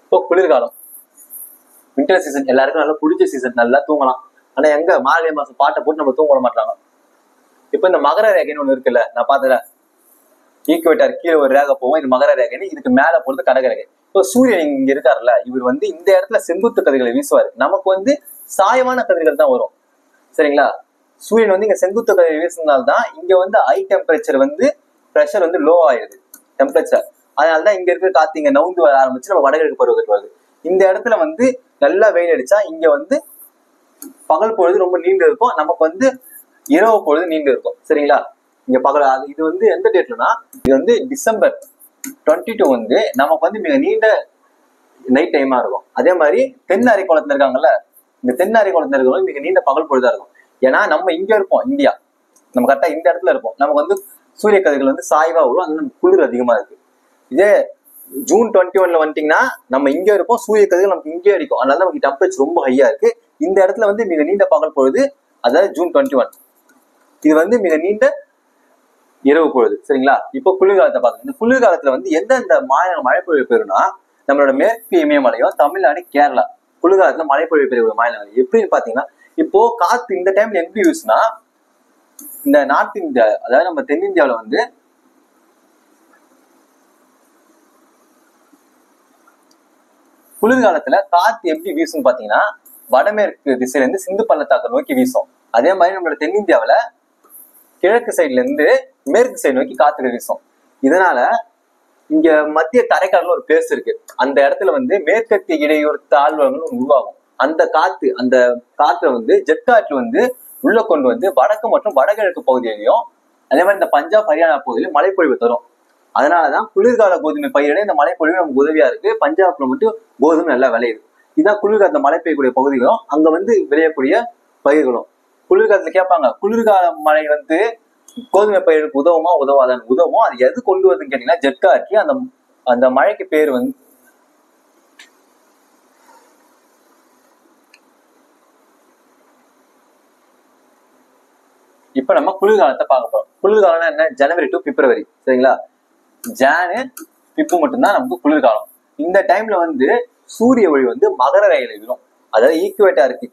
இப்போ குளிர்காலம், வின்டர் சீசன், எல்லாருக்கும் நல்லா பிடிச்ச சீசன், நல்லா தூங்கலாம். ஆனா எங்க மார்கழி மாசம் பாட்டை போட்டு நம்ம தூங்க மாட்டாங்க. இப்ப இந்த மகர ரேகைன்னு ஒண்ணு இருக்குல்ல, நான் பார்த்தல, ஈக்குவேட்டர் கீழே ஒரு ரேகை போவோம், இது மகர ரேகைன்னு, இதுக்கு மேல போறது கடக ரேகை. இப்போ சூரியன் இங்க இருக்காருல்ல, இவர் வந்து இந்த இடத்துல செங்குத்து கதிர்களை வீசுவாரு, நமக்கு வந்து சாயமான கதிர்கள் தான் வரும், சரிங்களா? சூரியன் வந்து இங்க செங்குத்து கதிரை வீசினால்தான் இங்க வந்து ஹை டெம்பரேச்சர் வந்து ப்ரெஷர் வந்து லோ ஆயிடுது டெம்பரேச்சர். அதனாலதான் இங்க இருக்கிற காத்து இங்க நவுந்து வர ஆரம்பிச்சு நம்ம வடகிழக்கு பருவக்காற்று வருது. இந்த இடத்துல வந்து நல்லா வெயில் அடிச்சா இங்க வந்து பகல் பொழுது ரொம்ப நீண்டு இருக்கும், நமக்கு வந்து இரவு பொழுது நீண்டு இருக்கும், சரிங்களா? இங்க பகல், இது வந்து எந்த டேட்லனா, இது வந்து டிசம்பர் 22 வந்து நமக்கு வந்து மிக நீண்ட நைட் டைமா இருக்கும். அதே மாதிரி தென் அரைக்கோளத்துல இருக்காங்கல்ல, இந்த தென் அரைக்கோளத்துல இருக்கிறவங்க மிக நீண்ட பகல் பொழுதா இருக்கும். ஏன்னா நம்ம இங்க இருப்போம், இந்தியா, நம்ம கரெக்டா இந்த இடத்துல இருப்போம், நமக்கு வந்து சூரிய கதிர்கள் வந்து சாய்வா வரும், அதனால குளிர் அதிகமா இருக்கு. இதே ஜூன் 21 வந்துட்டீங்கன்னா நம்ம இங்க இருப்போம், சூரிய கதிர்கள் நமக்கு இங்கே அடிக்கும், அதனால நமக்கு டெம்பரேச்சர் ரொம்ப ஹையா இருக்கு. இந்த இடத்துல வந்து மிக நீண்ட பகல் பொழுது, அதாவது ஜூன் 21, இது வந்து மிக நீண்ட இரவு பொழுது, சரிங்களா? இப்போ குளிர்காலத்தை பார்க்கணும். இந்த குளிர்காலத்துல வந்து எந்தெந்த மாநில மழைப்பொழிவு பெறும்னா, நம்மளோட மேற்கு இமயமலையும் தமிழ்நாடு கேரளா குளிர்காலத்துல மழைப்பொழிவு பெறக்கூடிய மாநிலங்கள். எப்படின்னு பாத்தீங்கன்னா, இப்போ காத்து இந்த டைம்ல எப்படி யூஸ்னா, இந்த நார்த் இந்தியா, அதாவது நம்ம தென்னிந்தியாவில வந்து குளிர்காலத்துல காத்து எப்படி வீசும் பாத்தீங்கன்னா, வடமேற்கு திசையில இருந்து சிந்து பள்ளத்தாக்கு நோக்கி வீசும். அதே மாதிரி நம்மளோட தென்னிந்தியாவில கிழக்கு சைட்ல இருந்து மேற்கு சைடு நோக்கி காத்துகள் வீசும். இதனால இங்க மத்திய தரைக்கடல்ல ஒரு பிளேஸ் இருக்கு, அந்த இடத்துல வந்து மேற்கத்திய இடையூறு தாழ்வுகள் உருவாகும். அந்த காற்றை வந்து ஜெட் காற்று வந்து உள்ள கொண்டு வந்து வடக்கு மற்றும் வடகிழக்கு பகுதியிலையும், அதே மாதிரி இந்த பஞ்சாப் ஹரியானா பகுதியிலும் மழைப்பொழிவு தரும். அதனாலதான் குளிர்கால கோதுமை பயிரிட இந்த மழைப்பொழிவு நமக்கு உதவியா இருக்கு. பஞ்சாப்ல மட்டும் கோதுமை நல்லா விளையுது. இதுதான் குளிர்காலத்துல மழை பெய்யக்கூடிய பகுதிகளும் அங்க வந்து விளையக்கூடிய பயிர்களும். குளிர்காலத்துல கேட்பாங்க, குளிர்கால மழை வந்து கோதுமை பயிருக்கு உதவுமா உதவாதான்? உதவும். அது எது கொண்டு வருதுன்னு கேட்டீங்கன்னா ஜெட்காற்று. அந்த அந்த மழைக்கு பேர் வந்து இப்ப நம்ம குளிர்காலத்தை பார்க்க போறோம். குளிர்காலம்னா என்ன? ஜனவரி டு பிப்ரவரி. சரிங்களா? ஜானு பிப்பு மட்டும்தான் நமக்கு குளிர்காலம். இந்த டைம்ல வந்து சூரிய ஒளி வந்து மகர ரேகையில விழும். அதாவது ஈக்குவேட்டருக்கு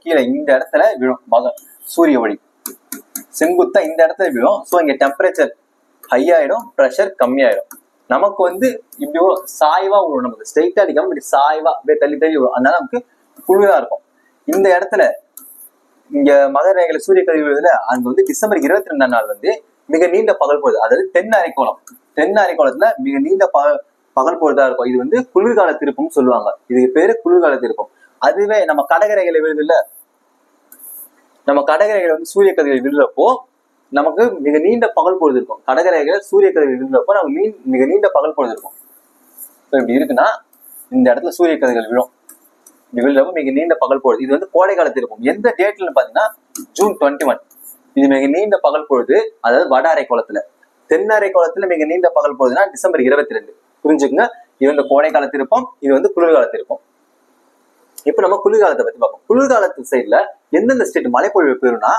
கீழே இந்த இடத்துல விழும் சூரிய ஒளி செங்குத்தா இந்த இடத்துல விழும். ஸோ இங்க டெம்பரேச்சர் ஹை ஆயிடும், ப்ரெஷர் கம்மியாயிடும். நமக்கு வந்து இப்படி சாய்வா விழும். நமக்கு ஸ்ட்ரெயிட்டா அடிக்காம இப்படி சாய்வா அப்படியே தள்ளி விழும். அதனால நமக்கு குளிரா இருக்கும். இந்த இடத்துல இங்க மகர ரேகையில சூரிய கதிர் விழுதுல அங்க வந்து டிசம்பர் 22ஆம் நாள் வந்து மிக நீண்ட பகல் பொழுது, அதாவது தென் அரைக்கோளத்துல மிக நீண்ட பகல் பொழுதா இருக்கும். இது வந்து குளிர்கால திருப்பம் சொல்லுவாங்க. இதுக்கு பேரு குளிர்கால திருப்பம். அதுவே நம்ம கடகரேகையில விழுது இல்ல, நம்ம கடகரேகையில வந்து சூரிய கதிர்கள் விழுறப்போ நமக்கு மிக நீண்ட பகல் பொழுது இருக்கும். கடகரேகையில சூரிய கதிர்கள் விழுறப்போ நமக்கு மிக நீண்ட பகல் பொழுது இருக்கும். இப்படி இருக்குன்னா இந்த இடத்துல சூரிய கதிர்கள் விழும். இப்படி விழுறப்போ மிக நீண்ட பகல் பொழுது. இது வந்து கோடை கால திருப்பம். எந்த டேட்ல பாத்தீங்கன்னா ஜூன் 21. இது மிக நீண்ட பகல் பொழுது, அதாவது வட அரைக்கோளத்துல. தென் அரைக்கோளத்துல மிக நீண்ட பகல் பொழுதுனா டிசம்பர் 22. புரிஞ்சுக்குங்க. இது வந்து கோடை கால திருப்பம், இது வந்து குளிர்கால திருப்பம். இப்ப நம்ம குளிர்காலத்தை பத்தி பார்ப்போம். குளிர்காலத்து சைட்ல எந்தெந்த ஸ்டேட் மழைப்பொழிவு பெறும்னா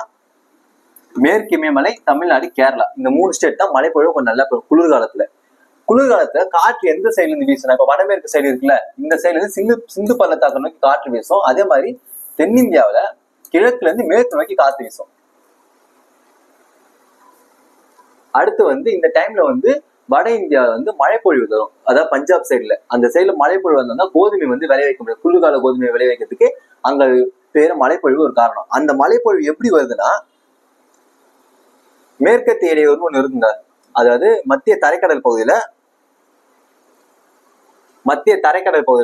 மேற்கு இமயமலை, தமிழ்நாடு, கேரளா. இந்த 3 ஸ்டேட் தான் மழைப்பொழிவு கொஞ்சம் நல்லா பெறும் குளிர்காலத்துல. குளிர்காலத்துல காற்று எந்த சைடுல இருந்து வீசுனா, இப்ப வடமேற்கு சைடு இருக்குல்ல, இந்த சைடுல இருந்து சிந்து பள்ளத்தாக்கு நோக்கி காற்று வீசும். அதே மாதிரி தென்னிந்தியாவில கிழக்குல இருந்து மேற்கு நோக்கி காற்று வீசும். அடுத்து வந்து இந்த டைம்ல வந்து வட இந்தியாவில வந்து மழைப்பொழிவு தரும். அதாவது பஞ்சாப் சைடுல அந்த சைடுல மழைப்பொழிவு வந்தா கோதுமை வந்து விளைவிக்க முடியும். குளிர்கால கோதுமை விளைவிக்கிறதுக்கு அங்க பேரு மழைப்பொழிவு ஒரு காரணம். அந்த மழைப்பொழிவு எப்படி வருதுன்னா மேற்கத்திய இடையூறுன்னு ஒண்ணு இருக்குங்க. அதாவது மத்திய தரைக்கடல் பகுதியில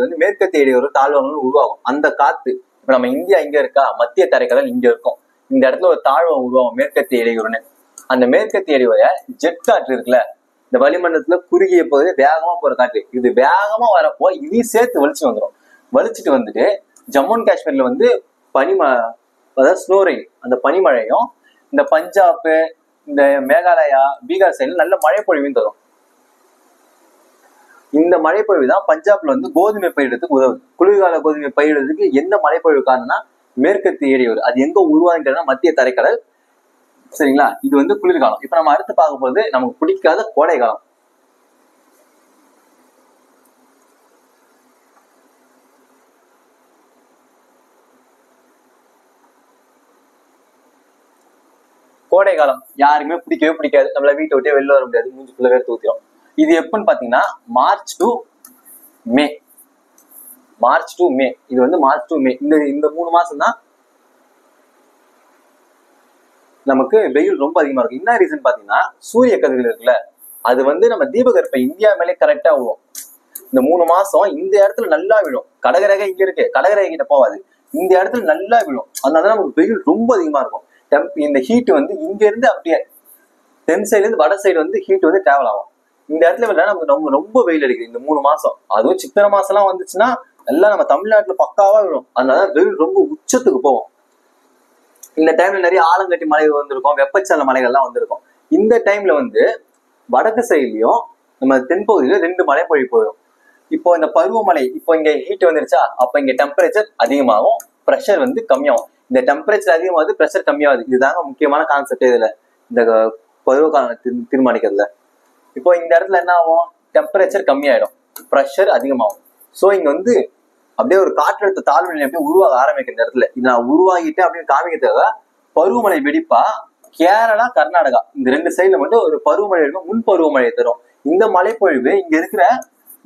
வந்து மேற்கத்திய இடையூறு தாழ்வங்கள் உருவாகும். அந்த காத்து இப்ப நம்ம இந்தியா இங்க இருக்கா, மத்திய தரைக்கடல் இங்க இருக்கும். இந்த இடத்துல ஒரு தாழ்வம் உருவாகும் மேற்கத்திய இடையூறுன்னு. அந்த மேற்கத்திய இடையூற ஜெட் காற்று இருக்குல்ல, இந்த வளிமண்டலத்துல குறுகிய பகுதி வேகமா போற காற்று, இது வேகமா வரப்போ இதையும் சேர்த்து வலிச்சுட்டு வந்துட்டு ஜம்மு அண்ட் காஷ்மீர்ல வந்து அதாவது ஸ்னோ ரெயின், அந்த பனிமழையும் இந்த பஞ்சாப், இந்த மேகாலயா, பீகார் சைடுல நல்ல மழை பொழிவையும் தரும். இந்த மழைப்பொழிவு தான் பஞ்சாப்ல வந்து கோதுமை பயிரிடுறதுக்கு உதவுது. குளிர்கால கோதுமை பயிரிடுறதுக்கு எந்த மழைப்பொழிவு காரணம்னா மேற்கத்திய இடையூறு. அது எங்க உருவாகின்றதுன்னா மத்திய தரைக்கடல். சரிங்களா? இது வந்து குளிர்காலம். இப்ப நம்ம அடுத்து பார்க்க போது நமக்கு பிடிக்காத கோடை காலம். கோடை காலம் யாருக்குமே பிடிக்கவே பிடிக்காது. நம்மள வீட்டை விட்டே வெளில வர முடியாது, மூஞ்சுக்குள்ள வேர்த்து ஊத்திரும். இது எப்பன்னு பாத்தீங்கன்னா மார்ச் டு மே. இது வந்து மார்ச் டு மே இந்த 3 மாசம் தான் நமக்கு வெயில் ரொம்ப அதிகமா இருக்கும். என்ன ரீசன் பாத்தீங்கன்னா சூரிய கதிர்கள் இருக்குல்ல, அது வந்து நம்ம தீபகற்ப இந்தியா மேலே கரெக்டா விழும். இந்த 3 மாசம் இந்த இடத்துல நல்லா விழும். கடகரேகை இங்க இருக்கு, கடகரேகை கிட்ட போவாது, இந்த இடத்துல நல்லா விழும். அதனால நமக்கு வெயில் ரொம்ப அதிகமா இருக்கும். இந்த ஹீட் வந்து இங்க இருந்து அப்படியே தென் சைடுல இருந்து வட சைடு வந்து ஹீட் வந்து டிராவல் ஆகும். இந்த இடத்துல விட நமக்கு ரொம்ப வெயில் அடிக்குது இந்த 3 மாசம். அதுவும் சித்திரை மாசம் எல்லாம் வந்துச்சுன்னா எல்லாம் நம்ம தமிழ்நாட்டுல பக்காவா விழும். அதனால வெயில் ரொம்ப உச்சத்துக்கு போகும். இந்த டைம்ல நிறைய ஆலங்கட்டி மலைகள் வந்திருக்கும், வெப்பச்சலன மலைகள்லாம் வந்திருக்கும். இந்த டைம்ல வந்து வடக்கு சைட்லயும் நம்ம தென்பகுதியில 2 மழை பொழிவு போயிடும். இப்போ இந்த பருவமழை, இப்போ இங்க ஹீட் வந்துருச்சா, அப்ப இங்க டெம்பரேச்சர் அதிகமாகும், ப்ரெஷர் வந்து கம்மியாகும். இந்த டெம்பரேச்சர் அதிகமாகுது, ப்ரெஷர் கம்மியாகுது. இதுதாங்க முக்கியமான கான்செப்ட் இதுல, இந்த பருவகாலம் தீர்மானிக்கிறதுல. இப்போ இந்த இடத்துல என்ன ஆகும், டெம்பரேச்சர் கம்மியாயிடும், ப்ரெஷர் அதிகமாகும். ஸோ இங்க வந்து அப்படியே ஒரு காற்றழுத்த தாழ்வு நிலை அப்படியே உருவாக ஆரம்பிக்கிற இந்த இடத்துல. இது நான் உருவாகிட்டேன் அப்படின்னு காமிக்கிறதுக்காக பருவமழை வெடிப்பா கேரளா, கர்நாடகா இந்த 2 சைடுல மட்டும் ஒரு பருவமழை இருக்கும், முன் பருவமழை தரும். இந்த மழைப்பொழிவு இங்க இருக்கிற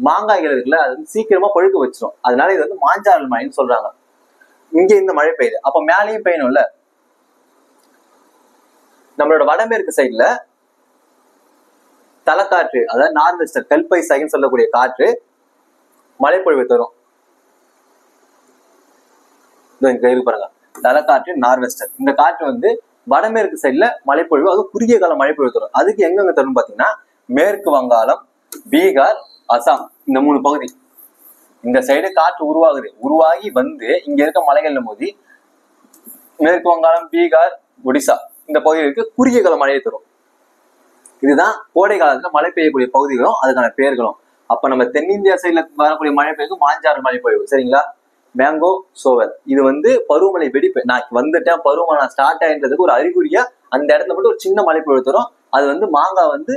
மாங்காய்கள் இருக்குல்ல, அது வந்து சீக்கிரமா பழுக்க வச்சிடும். அதனால இது வந்து மாஞ்சாரல் மழைன்னு சொல்றாங்க. இங்க இந்த மழை பெய்யுது, அப்ப மேலேயும் பெய்யணும்ல. நம்மளோட வடமேற்கு சைட்ல தலைக்காற்று, அதாவது நார்வெஸ்டர், கல்பை சைன்னு சொல்லக்கூடிய காற்று மழைப்பொழிவு தரும். பாருங்க, தலைக்காற்று நார்வெஸ்டர். இந்த காற்று வந்து வடமேற்கு சைட்ல மழைப்பொழிவு, அது குறுகிய கால மழைப்பொழிவு தரும். அதுக்கு எங்கெங்க தரும் பாத்தீங்கன்னா மேற்கு வங்காளம், பீகார், அசாம், இந்த 3 பகுதி. இந்த சைடு காற்று உருவாகி வந்து இங்க இருக்க மலைகள்ல மோதி மேற்கு வங்காளம், பீகார், ஒடிசா இந்த பகுதிகளுக்கு குறுகிய கால மழையை தரும். இதுதான் கோடை காலத்துல மழை பெய்யக்கூடிய பகுதிகளும் அதுக்கான பெயர்களும். அப்ப நம்ம தென்னிந்தியா சைட்ல வரக்கூடிய மழை பெய்யுது மாஞ்சாறு மழை பொழிவு, சரிங்களா? மேங்கோ சோவர், இது வந்து பருவமழை வெடிப்பு. நான் வந்துட்டேன், பருவமழை ஸ்டார்ட் ஆயின்றதுக்கு ஒரு அறிகுறியா அந்த இடத்துல மட்டும் ஒரு சின்ன மழை பொழிவு தரும். அது வந்து மாங்காய் வந்து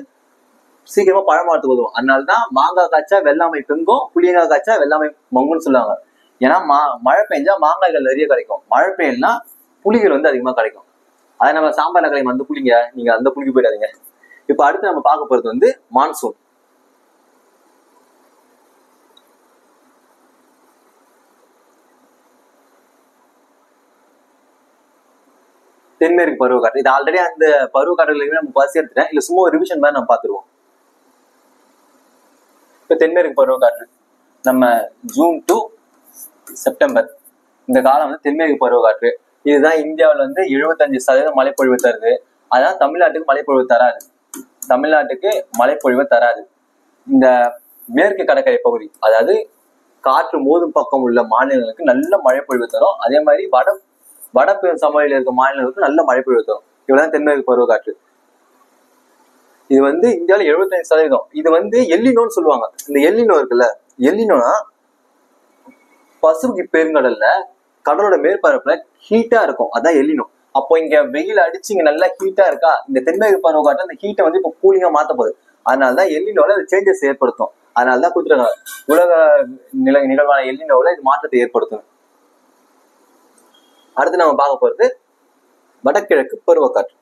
சீக்கிரமா பழமாறதுக்கு உதவும். அதனாலதான் மாங்காய் காய்ச்சா வெள்ளாமை பெங்கும், புளியங்காய் காய்ச்சா வெள்ளாமை மங்குன்னு சொல்லுவாங்க. ஏன்னா மழை பெஞ்சா மாங்காய்கள் நிறைய கிடைக்கும், மழை பெய்யலன்னா புளிகள் வந்து அதிகமா கிடைக்கும். அதை நம்ம சாம்பார்ல கிடைக்கும் அந்த புளிங்க, நீங்க அந்த புளிக்கு போயிடாதீங்க. இப்ப அடுத்து நம்ம பார்க்க போறது வந்து மான்சூன். தென்மேற்கு பருவக்காற்று. இது ஆல்ரெடி அந்த பருவக்காற்றுல நம்ம பசி எடுத்துட்டேன், இல்ல சும்மா ஒரு ரிவிஷன் மாதிரி நம்ம பார்த்துருவோம். இப்ப தென்மேற்கு பருவக்காற்று நம்ம ஜூன் டு செப்டம்பர் இந்த காலம் வந்து தென்மேற்கு பருவக்காற்று. இதுதான் இந்தியாவில் வந்து 75% மழைப்பொழிவு தருது. அதான் தமிழ்நாட்டுக்கு மழைப்பொழிவு தராது. தமிழ்நாட்டுக்கு மழைப்பொழிவு தராது. இந்த மேற்கு கடற்கரை பகுதி, அதாவது காற்று மோதும் பக்கம் உள்ள மாநிலங்களுக்கு நல்ல மழைப்பொழிவு தரும். அதே மாதிரி வட சமவெளியில் இருக்க மாநிலங்களுக்கு நல்ல மழைப்பொழிவு தரும். இவ்வளவுதான் தென்மேற்கு பருவக்காற்று. இது வந்து இந்தியாவில 75%. இது வந்து எல்லினோன்னு சொல்லுவாங்க. இந்த எல்லினோ இருக்குல்ல, எல்லினோனா பசிபிக் பெருங்கடல்ல கடலோட மேற்பரப்புல ஹீட்டா இருக்கும், அதான் எல்லினோ. அப்போ இங்க வெயில் அடிச்சு இங்க நல்லா ஹீட்டா இருக்கா, இந்த தென்மேற்கு பருவக்காற்று அந்த ஹீட்டை வந்து இப்போ கூலிங்கா மாத்த போகுது. அதனாலதான் எல்லினோல அது சேஞ்சஸ் ஏற்படுத்தும். அதனாலதான் கொடுத்துருக்காங்க உலக நிகழ்வான எல்லினோல இது மாற்றத்தை ஏற்படுத்தும். அடுத்து நம்ம பார்க்க போறது வடகிழக்கு பருவக்காற்று.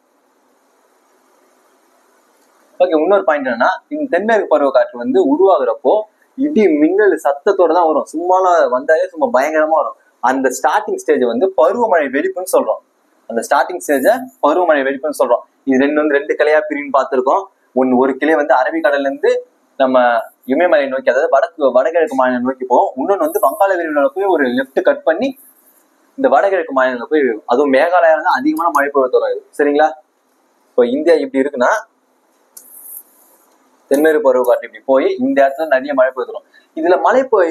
ஓகே, இன்னொரு பாயிண்ட் என்னன்னா, இந்த தென்மேற்கு பருவக்காற்று வந்து உருவாகுறப்போ இடி மின்னல் சத்தத்தோட தான் வரும். சும்மாலாம் வந்தாலே சும்மா பயங்கரமா வரும். அந்த ஸ்டார்டிங் ஸ்டேஜ் வந்து பருவமழை வெடிப்புன்னு சொல்றோம். அந்த ஸ்டார்டிங் ஸ்டேஜ பருவமழை வெடிப்புன்னு சொல்றோம். இது ரெண்டு கிளையா பிரின்னு பார்த்திருக்கோம். ஒரு கிளை வந்து அரபிக்கடல்ல இருந்து நம்ம இமயமலை நோக்கி, அதாவது வடகிழக்கு மாநிலம் நோக்கி போகும். இன்னொன்னு வந்து வங்காள விரிகுடால போய் ஒரு லெப்ட் கட் பண்ணி இந்த வடகிழக்கு மாநிலத்துல போய், அதுவும் மேகாலயா தான் அதிகமான மழை பொழிவு தரும். சரிங்களா? இப்போ இந்தியா இப்படி இருக்குன்னா தென்மேற்கு பருவக்காற்று இப்படி போய் இந்த இடத்துல நிறைய மழை பொழிவு தரும். இதுல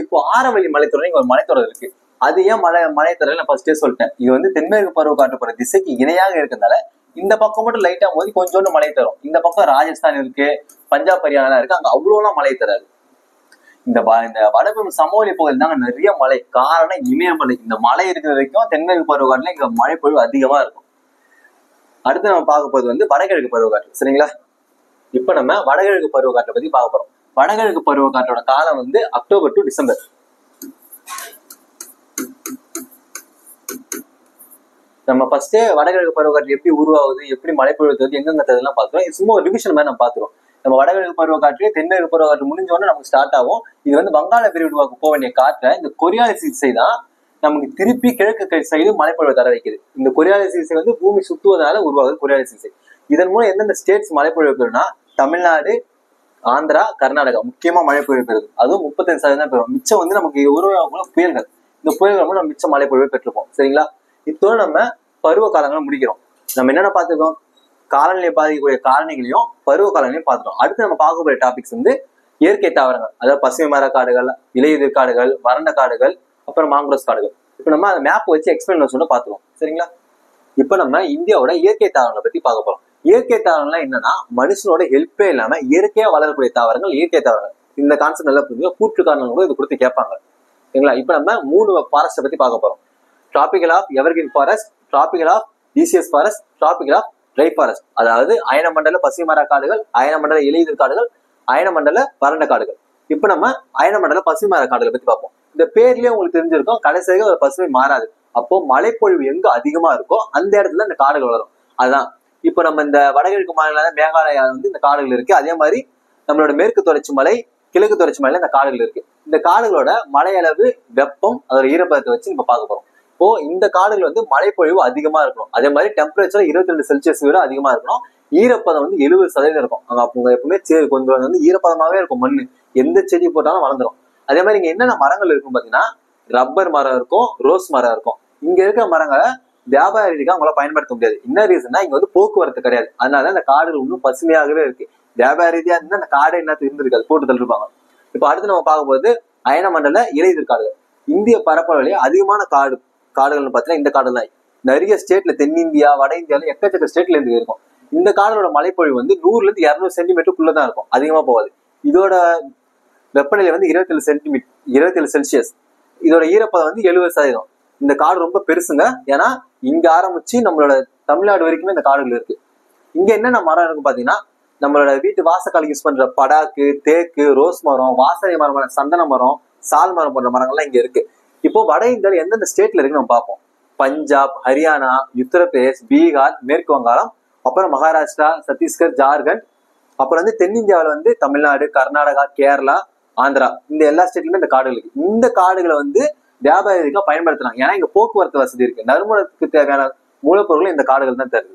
இப்போ ஆரவல்லி மலைத்தொடர் ஒரு மலைத்தொடர் இருக்கு. அது ஏன் மலைத்தொடர் நான் ஃபர்ஸ்டே சொல்லிட்டேன். இது வந்து தென்மேற்கு பருவக்காற்று போற திசைக்கு இணையாக இருக்கிறதுனால இந்த பக்கம் மட்டும் லைட்டா மோதி கொஞ்சோண்டு மழை தரும். இந்த பக்கம் ராஜஸ்தான் இருக்கு, பஞ்சாப் ஹரியானா இருக்கு, அங்க அவ்வளோலாம் மழை தராது. இந்த வடபெரும் சமவெளி பகுதியில் தாங்க நிறைய மழை. காரணம் இமயமலை. இந்த மலை இருக்கிற வரைக்கும் தென்மேற்கு பருவக்காற்றுல இங்க மழை பொழிவு அதிகமா இருக்கும். அடுத்து நம்ம பார்க்க போறது வந்து வடகிழக்கு பருவக்காற்று. சரிங்களா? இப்ப நம்ம வடகிழக்கு பருவக்காற்றை பத்தி பார்க்க போறோம். வடகிழக்கு பருவக்காற்றோட காலம் வந்து அக்டோபர் டு டிசம்பர். நம்ம ஃபர்ஸ்டே வடகிழக்கு பருவக்காற்று எப்படி உருவாகுது, எப்படி மழை பொழிவு எங்கெங்க தருதுலாம் பார்த்துருவோம். இது சும்மா ஒரு ரிவிஷன் மாதிரி நம்ம பார்த்துருவோம். நம்ம வடகிழக்கு பருவக்காற்று தென்மேற்கு பருவக்காற்று முடிஞ்சோடனே நமக்கு ஸ்டார்ட் ஆகும். இது வந்து வங்காள விரிகுடாவுக்கு போக வேண்டிய காற்றை இந்த கொரியாலிஸ் திசை தான் நமக்கு திருப்பி கிழக்கு சைடு மழைப்பொழிவு தர வைக்குது. இந்த கொரியாலிஸ் திசை வந்து பூமி சுத்துவதனால உருவாகுது கொரியாலிஸ் திசை. இதன் மூலம் எந்தெந்த ஸ்டேட்ஸ் மழைப்பொழிவு பெறும்னா தமிழ்நாடு, ஆந்திரா, கர்நாடகா முக்கியமா மழைப்பொழிவு பெறுது. அதுவும் 35% பெறும். மிச்சம் வந்து நமக்கு உருவாகும் புயல்கள். இந்த புயல்கள் மூலம் நம்ம மிச்சம் மழைப்பொழிவு பெற்றிருப்போம். சரிங்களா? இப்போ நம்ம பருவ காலங்களை முடிக்கிறோம். நம்ம என்னென்ன பார்த்துருக்கோம், காலநிலையை பாதிக்கக்கூடிய காரணிகளையும் பருவ காலங்களையும் பார்த்துட்டோம். அடுத்து நம்ம பார்க்கக்கூடிய டாபிக்ஸ் வந்து இயற்கை தாவரங்கள், அதாவது பசுமை மர காடுகள், இலையுதிர் காடுகள், வறண்ட காடுகள், அப்புறம் மாங்குரோஸ் காடுகள். இப்போ நம்ம அந்த மேப் வச்சு எக்ஸ்பிளைன் சொல்ல பார்த்துருவோம். சரிங்களா? இப்போ நம்ம இந்தியாவோட இயற்கை தாவரங்களை பத்தி பார்க்க போறோம். இயற்கை தாவரங்கள்லாம் என்னன்னா மனுஷனோட ஹெல்ப்பே இல்லாம இயற்கையா வளரக்கூடிய தாவரங்கள் இயற்கை தாவரங்கள். இந்த கான்செப்ட் நல்லா புரிஞ்சு கூற்று காரணங்கள் கூட இது கொடுத்து கேட்பாங்க. சரிங்களா? இப்போ நம்ம 3 ஃபாரஸ்ட்டை பத்தி பார்க்க போறோம். Tropical of evergreen forest, tropical of deciduous forest, tropical of dry forest. அதாவது அயனமண்டல பசுமை மர காடுகள், அயனமண்டல இலையுதிர் காடுகள், அயனமண்டல வறண்ட காடுகள். இப்ப நம்ம அயனமண்டல பசுமை மர காடுகளை பத்தி பார்ப்போம். இந்த பேர்லயே உங்களுக்கு தெரிஞ்சிருக்கும், கடைசியாக ஒரு பசுமை மாறாது. அப்போ மழைப்பொழிவு எங்க அதிகமா இருக்கோ அந்த இடத்துல இந்த காடுகள் வளரும். அதுதான் இப்ப நம்ம இந்த வடகிழக்கு மாநில மேகாலயா வந்து இந்த காடுகள் இருக்கு. அதே மாதிரி நம்மளோட மேற்கு தொடர்ச்சி மலை, கிழக்கு தொடர்ச்சி மலையில இந்த காடுகள் இருக்கு. இந்த காடுகளோட மழை அளவு, வெப்பம், அதோட ஈரப்பதத்தை வச்சு நம்ம பார்க்க போறோம். இப்போ இந்த காடுகள் வந்து மழைப்பொழிவு அதிகமா இருக்கணும். அதே மாதிரி டெம்பரேச்சர் 22 செல்சியஸ் விட அதிகமா இருக்கணும். ஈரப்பதம் வந்து 70% இருக்கும். அங்க அப்போ எப்பவுமே கொஞ்சம் வந்து ஈரப்பதமாவே இருக்கும். மண்ணு எந்த செடி போட்டாலும் வளர்ந்துடும். அதே மாதிரி இங்க என்னென்ன மரங்கள் இருக்கும் பாத்தீங்கன்னா ரப்பர் மரம் இருக்கும், ரோஸ் மரம் இருக்கும். இங்க இருக்கிற மரங்களை வியாபார ரீதியாக அவங்களால பயன்படுத்த முடியாது. என்ன ரீசன்னா இங்க வந்து போக்குவரத்து கிடையாது. அதனால அந்த காடுகள் இன்னும் பசுமையாகவே இருக்கு. வியாபார ரீதியா இருந்தா அந்த காடை என்னத்து இருந்திருக்காது, போட்டு தள்ளிருப்பாங்க. இப்ப அடுத்து நம்ம பார்க்கும்போது அயனமண்டல இலையுதிர் காடுகள். இந்திய பரப்பளவிலேயே அதிகமான காடுகள்னு பார்த்தீங்கன்னா இந்த காடு தான். நிறைய ஸ்டேட்ல, தென்னிந்தியா, வட இந்தியாவில எக்கச்சக்க ஸ்டேட்ல இருந்து இருக்கும். இந்த காடோட மழைப்பொழிவு வந்து 100 to 200 சென்டிமீட்டருக்குள்ளதான் இருக்கும், அதிகமா போகாது. இதோட வெப்பநிலை வந்து 27 செல்சியஸ். இதோட ஈரப்பதம் வந்து 70%. இந்த காடு ரொம்ப பெருசுங்க. ஏன்னா இங்க ஆரம்பிச்சு நம்மளோட தமிழ்நாடு வரைக்குமே இந்த காடுகள் இருக்கு. இங்க என்னென்ன மரம் இருக்கு பாத்தீங்கன்னா, நம்மளோட வீட்டு வாசக்காலுக்கு யூஸ் பண்ற படாக்கு, தேக்கு, ரோஸ் மரம், வாசனை மரம், சந்தன மரம், சால் மரம் போன்ற மரங்கள்லாம் இங்க இருக்கு. இப்போ வட இந்தியாவில் எந்தெந்த ஸ்டேட்ல இருக்குன்னு நம்ம பார்ப்போம். பஞ்சாப், ஹரியானா, உத்தரப்பிரதேஷ், பீகார், மேற்கு வங்காளம், அப்புறம் மகாராஷ்டிரா, சத்தீஸ்கர், ஜார்க்கண்ட், அப்புறம் வந்து தென்னிந்தியாவில் வந்து தமிழ்நாடு, கர்நாடகா, கேரளா, ஆந்திரா, இந்த எல்லா ஸ்டேட்லயுமே இந்த காடுகள் இருக்கு. இந்த காடுகளை வந்து வியாபாரிகளுக்காக பயன்படுத்தலாம். ஏன்னா இங்க போக்குவரத்து வசதி இருக்கு. நறுமணத்துக்கு தேவையான மூலப்பொருட்கள் இந்த காடுகள் தான் தருது.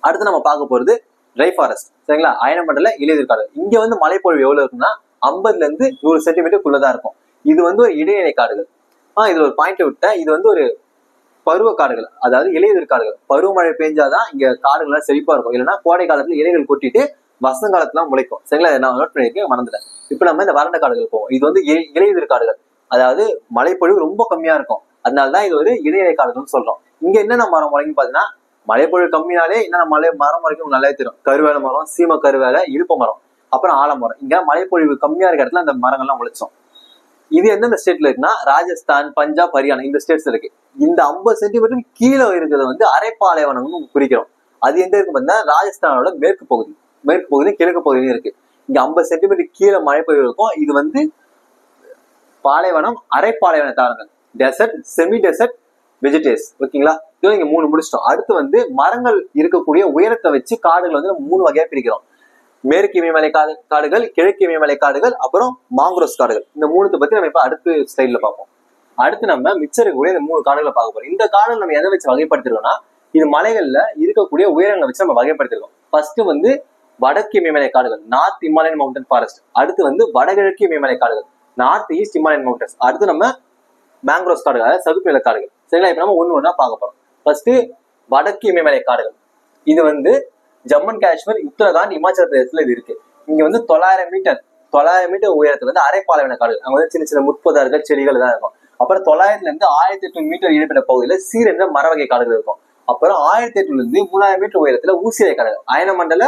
அடுத்து நம்ம பார்க்க போறது ட்ரை ஃபாரஸ்ட், சரிங்களா? அயனமண்டல இலையுதிர் காடுகள். இங்க வந்து மழைப்பொழிவு எவ்வளவு இருக்குன்னா 50 to 100 சென்டிமீட்டருக்குள்ளதான் இருக்கும். இது வந்து ஒரு இடைநிலை காடுகள். இதுல ஒரு பாயிண்ட் விட்டேன். இது வந்து ஒரு பருவ காடுகள், அதாவது இலையுதிர் காடுகள். பருவமழை பெஞ்சாதான் இங்க காடுகள் செழிப்பா இருக்கும். இல்லைன்னா கோடை காலத்துல இலைகள் கொட்டிட்டு வசந்த காலத்துல முளைக்கும், சரிங்களா? நான் நோட் பண்ணிருக்கேன், மறந்துட்டேன். இப்ப நம்ம இந்த வறண்ட காடுகள் போவோம். இது வந்து இலையுதிர் காடுகள், அதாவது மழைப்பொழிவு ரொம்ப கம்மியா இருக்கும். அதனாலதான் இது ஒரு இடைநிலை காடுகள்னு சொல்றோம். இங்க என்னென்ன மரம் முளைக்கும் பாத்தீங்கன்னா, மழைப்பொழிவு கம்மினாலே என்னென்ன மரம் வரைக்கும் நல்லா தெரியும். கருவேல மரம், சீம கருவேல, இழுப்ப மரம், அப்புறம் ஆலமரம். இங்க மழைப்பொழிவு கம்மியா இருக்க இடத்துல அந்த மரங்கள்லாம் முளைச்சோம். இது எந்தெந்த ஸ்டேட்ல இருக்குன்னா, ராஜஸ்தான், பஞ்சாப், ஹரியானா, இந்த ஸ்டேட்ஸ் இருக்கு. இந்த 50 சென்டிமீட்டர் கீழே இருக்கிறத வந்து அரைப்பாலைவனம்னு குறிக்கிறோம். அது எங்க இருக்கு பார்த்தீங்கன்னா, ராஜஸ்தானோட மேற்கு பகுதி கிழக்கு பகுதியும் இருக்கு. இங்க 50 சென்டிமீட்டர் கீழே மழை பெய்யும் இருக்கும். இது வந்து பாலைவனம், அரைப்பாலைவன தாவரங்கள், டெசர்ட், செமி டெசர்ட், வெஜிடேஸ். ஓகேங்களா? இதோ இங்க 3 முடிச்சிட்டோம். அடுத்து வந்து மரங்கள் இருக்கக்கூடிய உயரத்தை வச்சு காடுகள் வந்து 3 வகையா பிரிக்கிறோம். மேற்கு இமயமலை காடுகள், கிழக்கு இமயமலை காடுகள், அப்புறம் மாங்குரோஸ் காடுகள். இந்த 3 பத்தி நம்ம இப்ப அடுத்த ஸ்லைட்ல பார்ப்போம். அடுத்து நம்ம மிச்சம் இருக்கக்கூடிய இந்த 3 காடுகளை பார்க்க போறோம். இந்த காடுகள் நம்ம எதை வச்சு வகைப்படுத்திருக்கோம்னா, இது மலைகள்ல இருக்கக்கூடிய உயரங்களை வச்சு நம்ம வகைப்படுத்திருக்கோம். ஃபர்ஸ்ட் வந்து வடக்கு இமயமலை காடுகள், நார்த் இமாலயன் மவுண்டன் ஃபாரஸ்ட். அடுத்து வந்து வடகிழக்கு இமயமலை காடுகள், நார்த் ஈஸ்ட் இமாலயன் மவுண்டன்ஸ். அடுத்து நம்ம மேங்க்ரோஸ் காடுகள், அதாவது சதுப்பு நில காடுகள். சரிங்களா? இப்ப நம்ம ஒண்ணா பார்க்க போறோம். ஃபர்ஸ்ட் வடக்கு இமயமலை காடுகள். இது வந்து ஜம்மு அண்ட் காஷ்மீர், உத்தரகாண்ட், இமாச்சல பிரதேசத்துல இது இருக்கு. இங்க வந்து 900 மீட்டர் உயரத்துல வந்து அரைப்பாலைவன காடுகள். அங்க வந்து சின்ன சின்ன முட்பொதார்கள், செடிகள் தான் இருக்கும். அப்புறம் 900 to 1800 மீட்டர் இடைப்பட்ட பகுதியில சீரென்ற மர வகை காடுகள் இருக்கும். அப்புறம் 1800 to 3000 மீட்டர் உயரத்துல ஊசியலை காடுகள், அயனமண்டல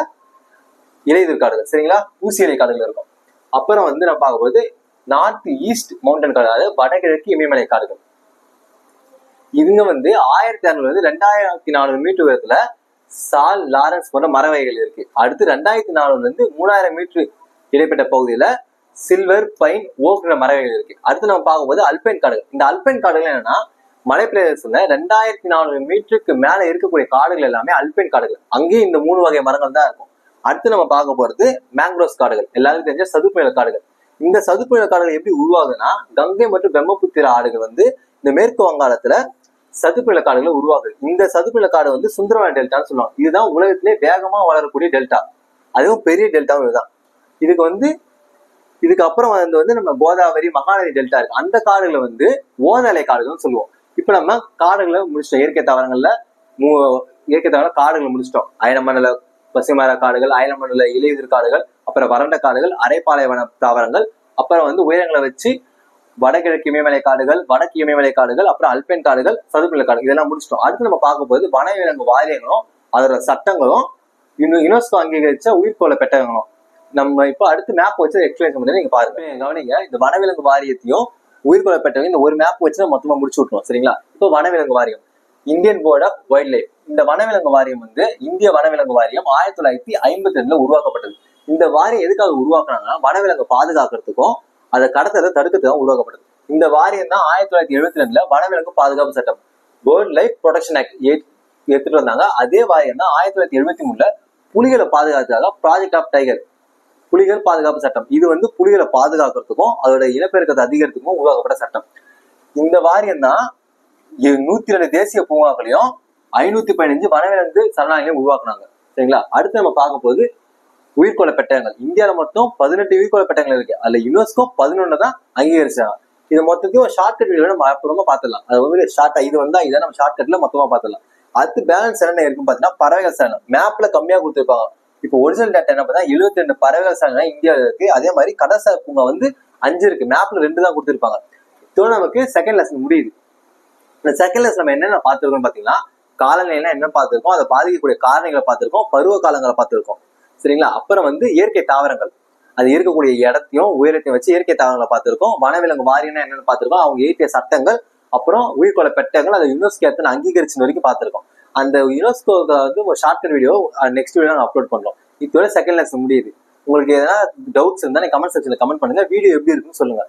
இலையுதிர் காடுகள், சரிங்களா? ஊசியலை காடுகள் இருக்கும். அப்புறம் வந்து நம்ம பார்க்கும்போது நார்த் ஈஸ்ட் மவுண்டன் காடு, அதாவது வடகிழக்கு இமயமலை காடுகள். இதுங்க வந்து 1600 to 2400 மீட்டர் உயரத்துல சால், லாரன்ஸ் போன்ற மர வகைகள் இருக்கு. அடுத்து 2400 to 3000 மீட்டர் இடைப்பட்ட பகுதியில சில்வர், பைன், ஓக்ற மர வகைகள் இருக்கு. அடுத்து நம்ம பார்க்கும்போது அல்பைன் காடுகள். இந்த அல்பைன் காடுகள் என்னன்னா, மலை பிரதேசத்துல 2400 மீட்டருக்கு மேல இருக்கக்கூடிய காடுகள் எல்லாமே அல்பைன் காடுகள். அங்கேயும் இந்த 3 வகை மரங்கள் தான் இருக்கும். அடுத்து நம்ம பார்க்க போறது மேங்க்ரோஸ் காடுகள், எல்லாருக்கும் தெரிஞ்ச சதுப்பு நில காடுகள். இந்த சதுப்பு நில காடுகள் எப்படி உருவாகுதுன்னா, கங்கை மற்றும் பிரம்மபுத்திரா ஆறுகள் வந்து இந்த மேற்கு வங்காளத்துல சதுப்பு நில காடுகளை உருவாகுது. இந்த சதுப்பு நில காடு வந்து சுந்தரவன டெல்டான்னு சொல்லுவாங்க. இதுதான் உலகத்திலே வேகமா வளரக்கூடிய டெல்டா, அதுவும் பெரிய டெல்டாவும் இதுதான். இதுக்கு அப்புறம் வந்து நம்ம கோதாவரி, மகாநதி டெல்டா இருக்கு. அந்த காடுகளை வந்து ஓதலை காடுகள்னு சொல்லுவோம். இப்ப நம்ம காடுகளை முடிச்சிட்டோம். இயற்கை தாவரங்கள்ல காடுகளை முடிச்சிட்டோம். அயனமண்டல பசுமர காடுகள், அயனமண்டல இலையுதிர் காடுகள், அப்புறம் வறண்ட காடுகள், அரைப்பாலைவன தாவரங்கள், அப்புறம் வந்து உயரங்களை வச்சு வடகிழக்கு இமயமலை காடுகள், வடக்கு இமயமலை காடுகள், அப்புறம் அல்பைன் காடுகள், சதுப்பு நில காடுகள், இதெல்லாம் முடிச்சிட்டோம். அடுத்து நம்ம பார்க்க போது வனவிலங்கு வாரியங்களும் அதோட சட்டங்களும், யுனெஸ்கோ அங்கீகரிச்ச உயிர்கோள பெட்டகங்களும். நம்ம இப்போ அடுத்து மேப் வச்சு எக்ஸ்பிளைன் பண்ணி நீங்க பாருங்க, கவனிங்க. இந்த வனவிலங்கு வாரியத்தையும் உயிர்கோள பெட்டகம் இந்த ஒரு மேப் வச்சு மொத்தமா முடிச்சு விட்டுருவோம், சரிங்களா? இப்போ வனவிலங்கு வாரியம், Indian board of wildlife. இந்த வனவிலங்கு வாரியம் வந்து இந்திய வனவிலங்கு வாரியம் 1952 உருவாக்கப்பட்டது. இந்த வாரியம் எதுக்காக உருவாக்குனாங்கன்னா, வனவிலங்கு பாதுகாக்கிறதுக்கும் அதை கடத்தலை தடுக்கிறதுக்கு உருவாக்கப்பட்டது. இந்த வாரியம் தான் 1972 வனவிலங்கு பாதுகாப்பு சட்டம், பேர்ட் லைஃப் ப்ரொடெக்ஷன் ஆக்ட் எடுத்துட்டு வந்தாங்க. அதே வாரியம் தான் 1973 புலிகளை பாதுகாக்கிறதுக்காக ப்ராஜெக்ட் ஆஃப் டைகர், புலிகள் பாதுகாப்பு சட்டம். இது வந்து புலிகளை பாதுகாக்கிறதுக்கும் அதோட இனப்பெருக்கத்தை அதிகரிக்கிறதுக்கும் உருவாக்கப்பட்ட சட்டம். இந்த வாரியம் தான் 102 தேசிய பூங்காக்களையும் 515 வனவிலங்கு சரணாலயங்களையும் உருவாக்குனாங்க, சரிங்களா? அடுத்து நம்ம பார்க்க போது உயிர்கோள பெட்டகங்கள். இந்தியாவில மொத்தம் 18 உயிர்கோள பெட்டகங்கள் இருக்கு. அதுல யுனெஸ்கோ 11 தான் அங்கீகரிச்சாங்க. இது மொத்தத்தையும் ஒரு ஷார்ட்கட் வீடியோ நம்ம அப்புறமா பார்த்துடலாம். அது வந்து ஷார்ட்டா இது வந்தா இதை நம்ம ஷார்ட்கட்ல மொத்தமா பார்த்துடலாம். அடுத்து பேலன்ஸ் என்னென்ன இருக்குன்னு பாத்தீங்கன்னா பறவைகள் சரணம் மேப்ல கம்மியா கொடுத்துருப்பாங்க. இப்போ ஒரிஜினல் டேட்டா என்ன பார்த்தா 72 பறவைகள் சரணம் இந்தியாவில் இருக்கு. அதே மாதிரி கடற்சார் பூங்கா வந்து 5 இருக்கு. மேப்ல 2 தான் கொடுத்துருப்பாங்க. இதோட நமக்கு செகண்ட் லெசன் முடியுது. இந்த செகண்ட் லெசன் நம்ம என்னென்ன பார்த்துருக்கோம்னு பாத்தீங்கன்னா காலநிலை என்ன பார்த்திருக்கோம், அதை பாதிக்கக்கூடிய காரணிகளை பார்த்திருக்கோம், பருவ காலங்களை பார்த்திருக்கோம். சரிங்களா? அப்புறம் வந்து இயற்கை தாவரங்கள், அது இருக்கக்கூடிய இடத்தையும் உயரத்தையும் வச்சு இயற்கை தாவரங்களை பார்த்திருக்கோம். வனவிலங்கு வாரியம்னா என்னென்னு பார்த்திருக்கோம், அவங்க இயற்கை சட்டங்கள், அப்புறம் உயிர்கொலை பெட்டகங்கள், அதை யுனெஸ்கோ அங்கீகரிச்சு வரைக்கும் பார்த்திருக்கோம். அந்த யுனெஸ்கோ வந்து ஒரு ஷார்ட்கட் வீடியோ நெக்ஸ்ட் வீடியோ நாங்கள் அப்லோட் பண்றோம். இதோட செகண்ட் லெசன் முடியுது. உங்களுக்கு எதனா டவுட்ஸ் இருந்தா கமெண்ட் செக்ஷன்ல கமெண்ட் பண்ணுங்க. வீடியோ எப்படி இருக்குன்னு சொல்லுங்க.